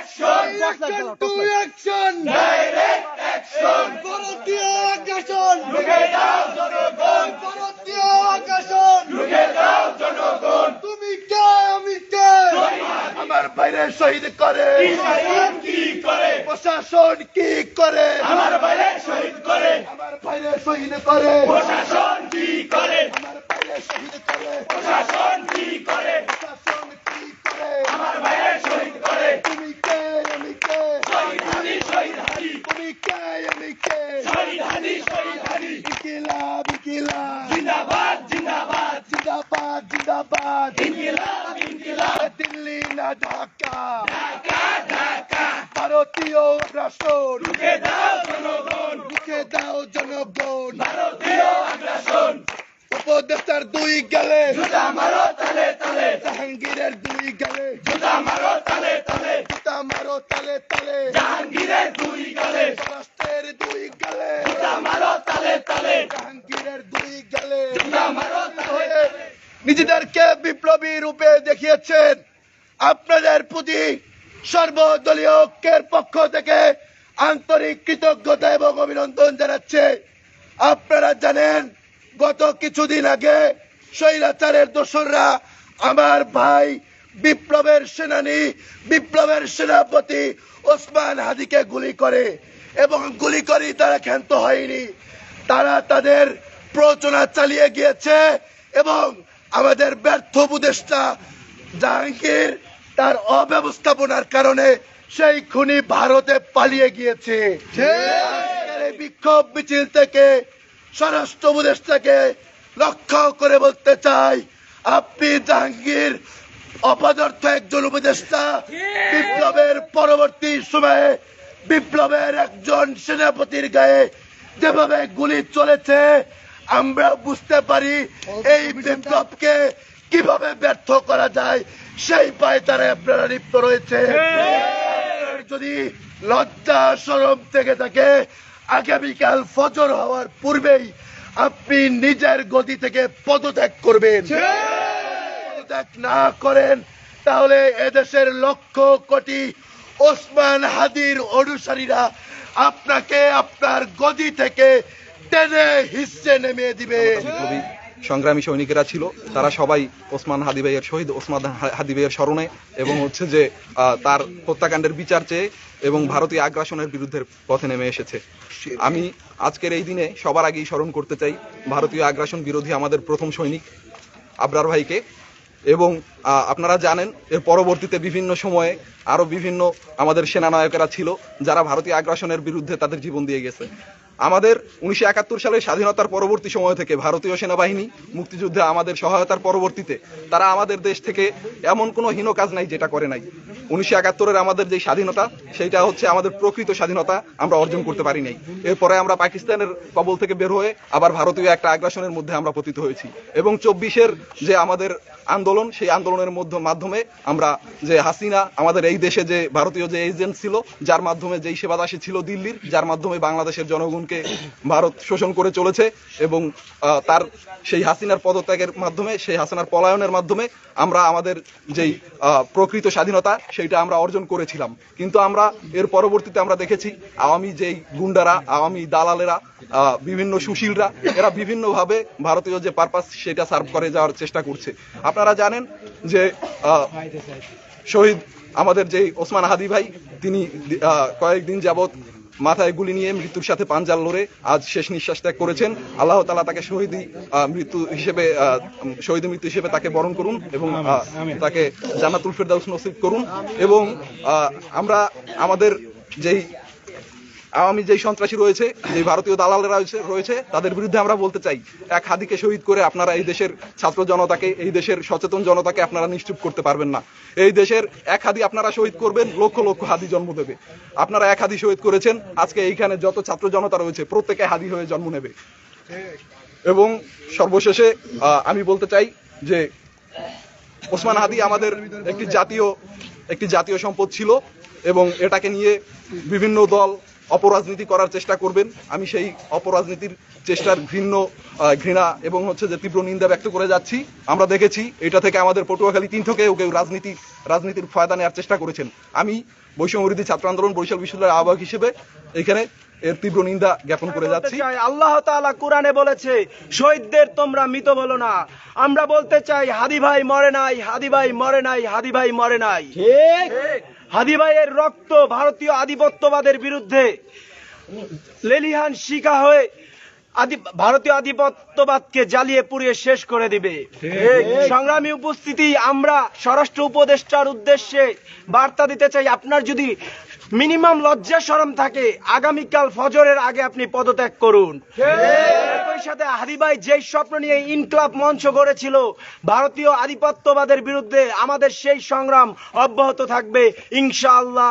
Action to action! Direct action! ভারতীয় আগ্রাসন! রুখে দাও জনগণ! ভারতীয় আগ্রাসন! রুখে দাও জনগণ! তুমি কে আমি কে? আমার বাইরে শহীদ করে প্রশাসন কি করে? প্রশাসন কি করে আমার বাইরে শহীদ করে! আমার বাইরে শহীদ করে প্রশাসন কি করে? আমার বাইরে শহীদ করে প্রশাসন কি করে? প্রশাসন কি করে আমার বাইরে শহীদ করে! তুমি কে আমি কে শহীদ হাদি শহীদ হাদি! তুমি কে আমি কে শহীদ হাদি শহীদ হাদি! ইনকিলাব ইনকিলাব জিন্দাবাদ জিন্দাবাদ! জিন্দাবাদ জিন্দাবাদ ইনকিলাব ইনকিলাব! দিল্লি না ঢাকা ঢাকা ঢাকা! ভারতীয় আগ্রাসন রুখে দাও জনগণ! রুখে দাও জনগণ ভারতীয় আগ্রাসন! উপদেষ্টার দুই গেলে জুতা মারো তালে তালে! জাহাঙ্গীরের দুই গেলে জুতা মারো তালে তালে! জুতা মারো তালে তালে জাহাঙ্গীরের দুই গালে! রাষ্ট্রের দুই গেলে জুতা মারো তালে তালে! জাহাঙ্গীরের দুই গেলে জুতা মারো তালে তালে! নিজেদেরকে বিপ্লবী রূপে দেখিয়েছেন আপনাদের প্রতি সর্বদলীয় ঐক্যের পক্ষ থেকে আন্তরিক কৃতজ্ঞতা এবং অভিনন্দন জানাচ্ছে। আপনারা জানেন গত কিছুদিন আগে স্বৈরাচারের দোসররা আমার ভাই বিপ্লবের সেনানী বিপ্লবের সেনাপতি ওসমান হাদিকে গুলি করে এবং গুলি করে তারা ক্ষান্ত হয়নি, তারা তাদের প্ররোচনা চালিয়ে গিয়েছে এবং আমাদের ব্যর্থ উপদেষ্টা জাহাঙ্গীর তার অব্যবস্থাপনার কারণে সেই খুনি ভারতে পালিয়ে গিয়েছে। আজকের এই বিক্ষোভ মিছিল থেকে স্বরাষ্ট্র উপদেষ্টাকে লক্ষ্য করে বলতে চাই, আপনি জাহাঙ্গীর অপদার্থ একজন উপদেষ্টা, বিপ্লবের পরবর্তী সময়ে বিপ্লবের একজন সেনাপতির গায়ে যেভাবে গুলি চলেছে আমরা বুঝতে পারি এই বিপ্লবকে কিভাবে ব্যর্থ করা যায় সেই পায়তারে আপনারা লিপ্ত রয়েছে। যদি লজ্জা শরম থেকে থাকে আগামীকাল ফজর হওয়ার পূর্বেই আপনি নিজের গদি থেকে পদত্যাগ করবেন। পদত্যাগ না করেন তাহলে এদেশের লক্ষ কোটি ওসমান হাদির অনুসারীরা আপনাকে আপনার গদি থেকে টেনে হিস্সে নেমে দিবে। বিপ্লবী সংগ্রামী সৈনিকেরা ছিল, তারা সবাই ওসমান হাদি ভাইয়ের শহীদ ওসমান হাদি ভাইয়ের স্মরণে এবং হচ্ছে যে তার হত্যাকাণ্ডের বিচার চেয়ে এবং ভারতীয় আগ্রাসনের বিরুদ্ধে পথে নেমে এসেছে। আমি আজকের এই দিনে সবার আগেই স্মরণ করতে চাই ভারতীয় আগ্রাসন বিরোধী আমাদের প্রথম সৈনিক আবরার ভাইকে। এবং আপনারা জানেন এর পরবর্তীতে বিভিন্ন সময়ে আরো বিভিন্ন আমাদের সেনানায়কেরা ছিল যারা ভারতীয় আগ্রাসনের বিরুদ্ধে তাদের জীবন দিয়ে গেছে। আমাদের 1971 সালের স্বাধীনতার পরবর্তী সময় থেকে ভারতীয় সেনাবাহিনী মুক্তিযুদ্ধে আমাদের সহায়তার পরবর্তীতে তারা আমাদের দেশ থেকে এমন কোনো হীন কাজ নাই যেটা করে নাই। 1971-এর আমাদের যে স্বাধীনতা সেইটা হচ্ছে আমাদের প্রকৃত স্বাধীনতা, আমরা অর্জন করতে পারি নাই। এরপরে আমরা পাকিস্তানের কবল থেকে বের হয়ে আবার ভারতীয় একটা আগ্রাসনের মধ্যে আমরা পতিত হয়েছি এবং 24-এর যে আমাদের আন্দোলন সেই আন্দোলনের মাধ্যমে আমরা যে হাসিনা আমাদের এই দেশে যে ভারতীয় যে এজেন্ট ছিল যার মাধ্যমে যেই সেবাদাসী ছিল দিল্লির, যার মাধ্যমে বাংলাদেশের জনগণকে ভারত শোষণ করে চলেছে এবং তার সেই হাসিনার পদত্যাগের মাধ্যমে সেই হাসিনার পলায়নের মাধ্যমে আমরা আমাদের যেই প্রকৃত স্বাধীনতা সেইটা আমরা অর্জন করেছিলাম। কিন্তু আমরা এর পরবর্তীতে আমরা দেখেছি আওয়ামী যেই গুন্ডারা, আওয়ামী দালালেরা, বিভিন্ন সুশীলরা এরা বিভিন্নভাবে ভারতীয় যে পারপাস সেটা সার্ভ করে যাওয়ার চেষ্টা করছে। আপনারা জানেন যে শহীদ আমাদের যে ওসমান হাদি ভাই তিনি কয়েকদিন যাবৎ মাথায় গুলি নিয়ে মৃত্যুর সাথে পাঞ্জাল লড়ে আজ শেষ নিঃশ্বাস ত্যাগ করেছেন। আল্লাহ তাআলা তাকে শহীদ মৃত্যু হিসেবে তাকে বরণ করুন এবং তাকে জান্নাতুল ফেরদাউস নসিব করুন। এবং আমরা আমাদের যেই আওয়ামী যেই সন্ত্রাসী রয়েছে, যে ভারতীয় দালালেরা রয়েছে তাদের বিরুদ্ধে আমরা বলতে চাই এক হাদিকে শহীদ করে আপনারা এই দেশের ছাত্র জনতাকে, এই দেশের সচেতন জনতাকে আপনারা নিশ্চুপ করতে পারবেন না। এই দেশের এক হাদি আপনারা শহীদ করবেন, লক্ষ লক্ষ হাদি জন্ম দেবে। আপনারা এক হাদি শহীদ করেছেন, আজকে এইখানে যত ছাত্র জনতা রয়েছে প্রত্যেকে হাদি হয়ে জন্ম নেবে। এবং সর্বশেষে আমি বলতে চাই যে ওসমান হাদি আমাদের একটি জাতীয় সম্পদ ছিল এবং এটাকে নিয়ে বিভিন্ন দল অপরাজনীতি করার চেষ্টা করবেন, আমি সেই অপরাজনীতির চেষ্টার ঘৃণা এবং হচ্ছে যে তীব্র নিন্দা ব্যক্ত করে যাচ্ছি। আমরা দেখেছি এটা থেকে আমাদের পটুয়াখালী 3 থেকে কেউ রাজনীতির ফায়দা নেওয়ার চেষ্টা করেছেন। আমি বৈষম্য বিরোধী ছাত্র আন্দোলন বরিশাল বিশ্ববিদ্যালয়ের আহ্বায়ক হিসেবে এখানে এর তীব্র নিন্দা জ্ঞাপন করে যাচ্ছি। আল্লাহ তাআলা কোরআনে বলেছে, শহীদদের তোমরা মৃত বলো না। আমরা বলতে চাই, হাদি ভাই মরে নাই, হাদি ভাই মরে নাই, হাদি ভাই মরে নাই। ঠিক, হাদি ভাইয়ের রক্ত ভারতীয় আধিপত্যবাদের বিরুদ্ধে লেলিহান শিখা হয়ে ভারতীয় আধিপত্যবাদকে জ্বালিয়ে পুড়িয়ে শেষ করে দিবে। সংগ্রামী উপস্থিতি, আমরা স্বরাষ্ট্র উপদেষ্টার উদ্দেশ্যে বার্তা দিতে চাই, আপনার যদি মিনিমাম লজ্জা শরম থাকে, আগামীকাল ফজরের আগে আপনি পদত্যাগ করুন। একই সাথে হাদি ভাই যেই স্বপ্ন নিয়ে ইনকলাব মঞ্চ গড়েছিল ভারতীয় আধিপত্যবাদের বিরুদ্ধে, আমাদের সেই সংগ্রাম অব্যাহত থাকবে ইনশাআল্লাহ।